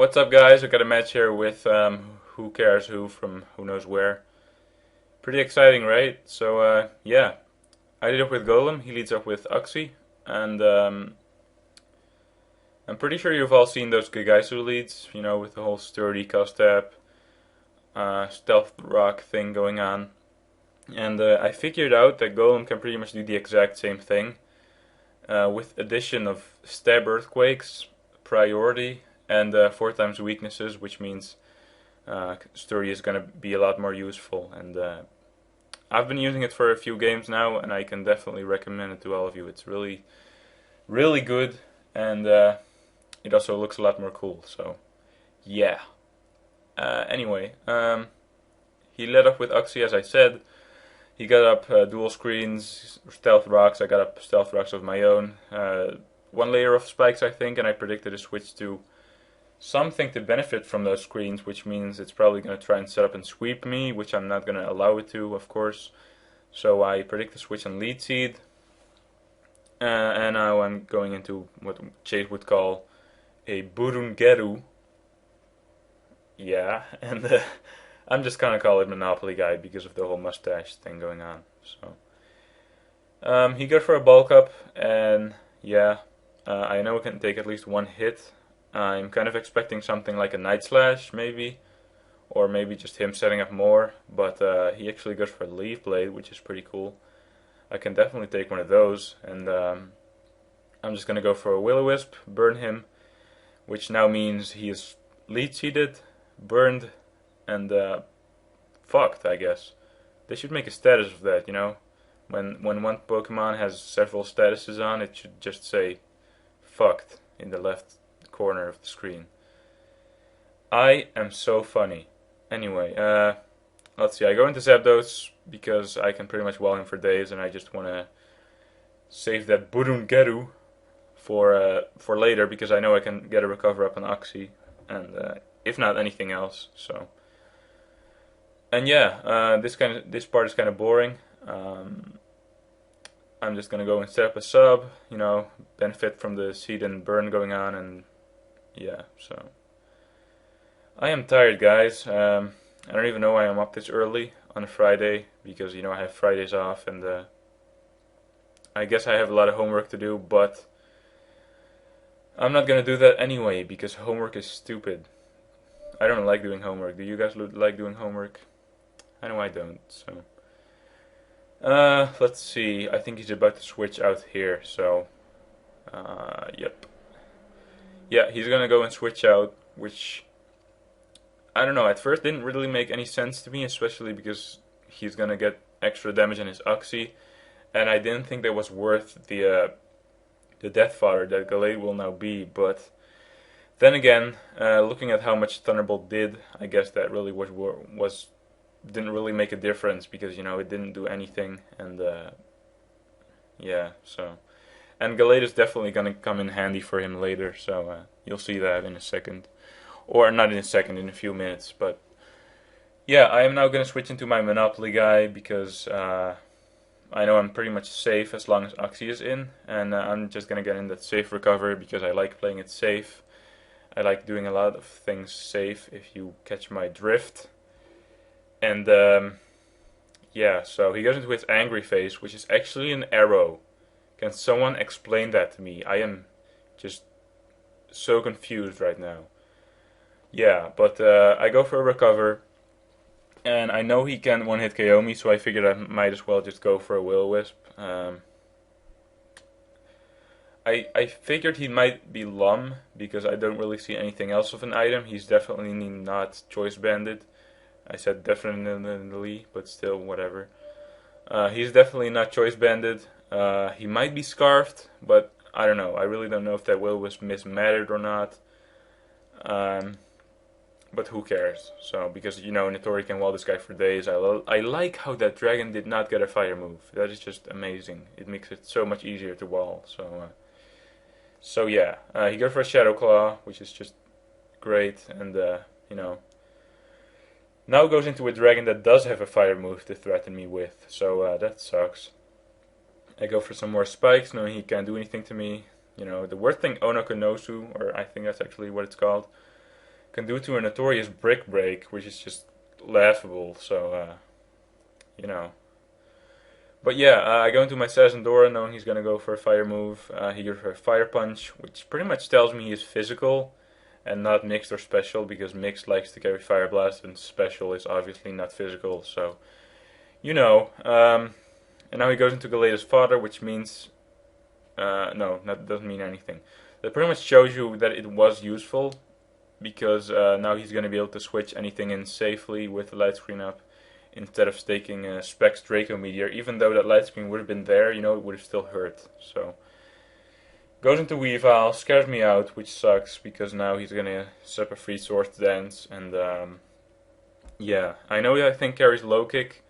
What's up, guys? I got a match here with who cares who from who knows where. Pretty exciting, right? So yeah, I lead up with Golem. He leads up with Uxie, and I'm pretty sure you've all seen those Gigaiasu leads. You know, with the whole sturdy Custap, stealth rock thing going on. And I figured out that Golem can pretty much do the exact same thing, with addition of stab earthquakes, priority, and 4 times weaknesses, which means sturdy is going to be a lot more useful. And I've been using it for a few games now, and I can definitely recommend it to all of you. It's really, really good, and it also looks a lot more cool. So, yeah. Anyway, he led up with Uxie, as I said. He got up dual screens, stealth rocks. I got up stealth rocks of my own. 1 layer of spikes, I think, and I predicted a switch to something to benefit from those screens, which means it's probably going to try and set up and sweep me, which I'm not going to allow it to, of course. So I predict the switch on lead seed. And now I'm going into what Chase would call a Burungeru. Yeah, and I'm just gonna call it Monopoly Guy because of the whole mustache thing going on. So he got for a bulk up, and yeah, I know it can take at least one hit. I'm kind of expecting something like a Night Slash, maybe, or maybe just him setting up more. But he actually goes for a Leaf Blade, which is pretty cool. I can definitely take one of those, and I'm just gonna go for a Will-O-Wisp, burn him, which now means he is lead seeded, burned, and fucked, I guess. They should make a status of that, you know? When one Pokemon has several statuses on, it should just say fucked in the left corner of the screen. I am so funny. Anyway, let's see, I go into Zapdos because I can pretty much wall him for days, and I just want to save that Burungeru for later, because I know I can get a recover up on Uxie, and if not anything else. So, and yeah, this part is kind of boring. I'm just gonna go and set up a sub, you know, benefit from the seed and burn going on, and yeah. So I am tired, guys. I don't even know why I'm up this early on a Friday, because you know I have Fridays off, and I guess I have a lot of homework to do, but I'm not gonna do that anyway because homework is stupid. I don't like doing homework. Do you guys like doing homework? I know I don't. So, let's see. I think he's about to switch out here. So, yep. Yeah, he's gonna go and switch out, which I don't know. At first, didn't really make any sense to me, especially because he's gonna get extra damage on his Uxie, and I didn't think that was worth the Death Fodder that Gallade will now be. But then again, looking at how much Thunderbolt did, I guess that really didn't really make a difference, because you know it didn't do anything, and yeah. So, and Gallade is definitely gonna come in handy for him later. So you'll see that in a second, or not in a second, in a few minutes. But yeah, I am now gonna switch into my Monopoly Guy because I know I'm pretty much safe as long as Uxie is in, and I'm just gonna get in that safe recovery because I like playing it safe. I like doing a lot of things safe, if you catch my drift. And yeah, so he goes into his Angry Face, which is actually an arrow. Can someone explain that to me? I am just so confused right now. Yeah, but I go for a recover. And I know he can one-hit KO me, so I figured I might as well just go for a Will-O-Wisp. I figured he might be Lum, because I don't really see anything else of an item. He's definitely not Choice Banded. I said definitely, but still, whatever. He's definitely not Choice Banded. He might be Scarfed, but I don't know. I really don't know if that Will-O-Wisp miss mattered or not. But who cares? So, because, you know, Notori can wall this guy for days. I like how that dragon did not get a fire move. That is just amazing. It makes it so much easier to wall. So yeah. He goes for a Shadow Claw, which is just great. And, you know, now goes into a dragon that does have a fire move to threaten me with. So, that sucks. I go for some more spikes, knowing he can't do anything to me. You know, the word thing, Onokonosu, or I think that's actually what it's called. can do to a notorious Brick Break, which is just laughable. So, you know. But yeah, I go into my Sazendora knowing he's gonna go for a fire move. He goes for a fire punch, which pretty much tells me he's physical and not mixed or special, because mixed likes to carry fire blast and special is obviously not physical. So, you know. And now he goes into Galeda's Father, which means no, that doesn't mean anything. That pretty much shows you that it was useful, because now he's gonna be able to switch anything in safely with the light screen up, instead of staking Specs Draco Meteor. Even though that light screen would have been there, you know, it would have still hurt. So, goes into Weavile, scares me out, which sucks, because now he's gonna set up a free Swords Dance, and yeah, I know that I think carries low kick,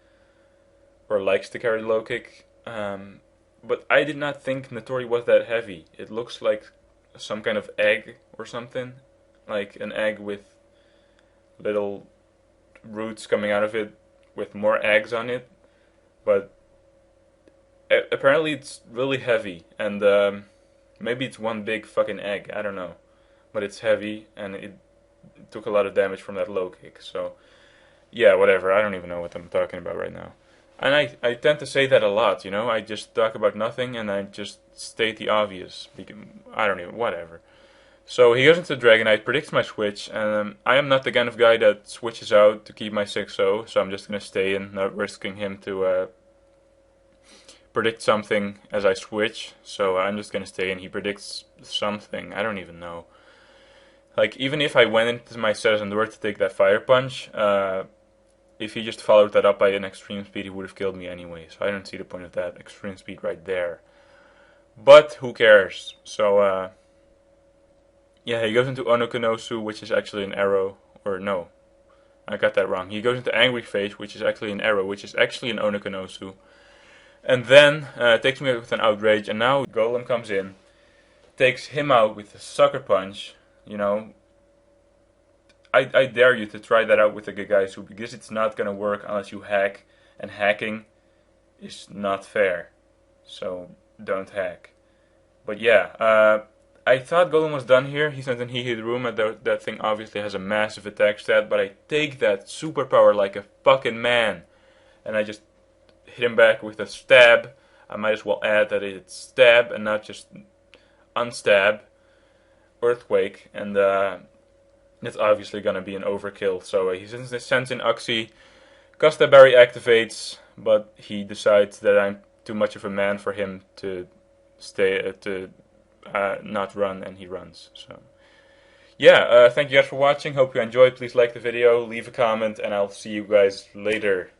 or likes to carry low kick, but I did not think Notori was that heavy. It looks like some kind of egg or something, like an egg with little roots coming out of it, with more eggs on it, but apparently it's really heavy, and maybe it's one big fucking egg, I don't know, but it's heavy, and it took a lot of damage from that low kick, so yeah, whatever, I don't even know what I'm talking about right now. And I tend to say that a lot, you know, I just talk about nothing, and I just state the obvious, I don't even, whatever. So he goes into Dragonite, predicts my switch, and I am not the kind of guy that switches out to keep my 6-0, so I'm just going to stay in, not risking him to predict something as I switch. So I'm just going to stay in. He predicts something, I don't even know. Like, even if I went into my Sazendora to take that Fire Punch, if he just followed that up by an Extreme Speed, he would have killed me anyway, so I don't see the point of that Extreme Speed right there. But who cares? So, yeah, he goes into Onokonosu, which is actually an arrow. Or no, I got that wrong. He goes into Angry Face, which is actually an arrow, which is actually an Onokonosu. And then takes me out with an Outrage, and now Golem comes in, takes him out with a Sucker Punch. You know, I dare you to try that out with a Gigaiasu, because it's not gonna work unless you hack, and hacking is not fair. So don't hack. But yeah, I thought Golem was done here. He sent in He Hit Room, and that thing obviously has a massive attack stat, but I take that superpower like a fucking man. And I just hit him back with a stab. I might as well add that it's stab and not just unstab. Earthquake, and it's obviously going to be an overkill. So he sends in Uxie. Custap Berry activates, but he decides that I'm too much of a man for him to stay not run, and he runs. So yeah, thank you guys for watching. Hope you enjoyed. Please like the video, leave a comment, and I'll see you guys later.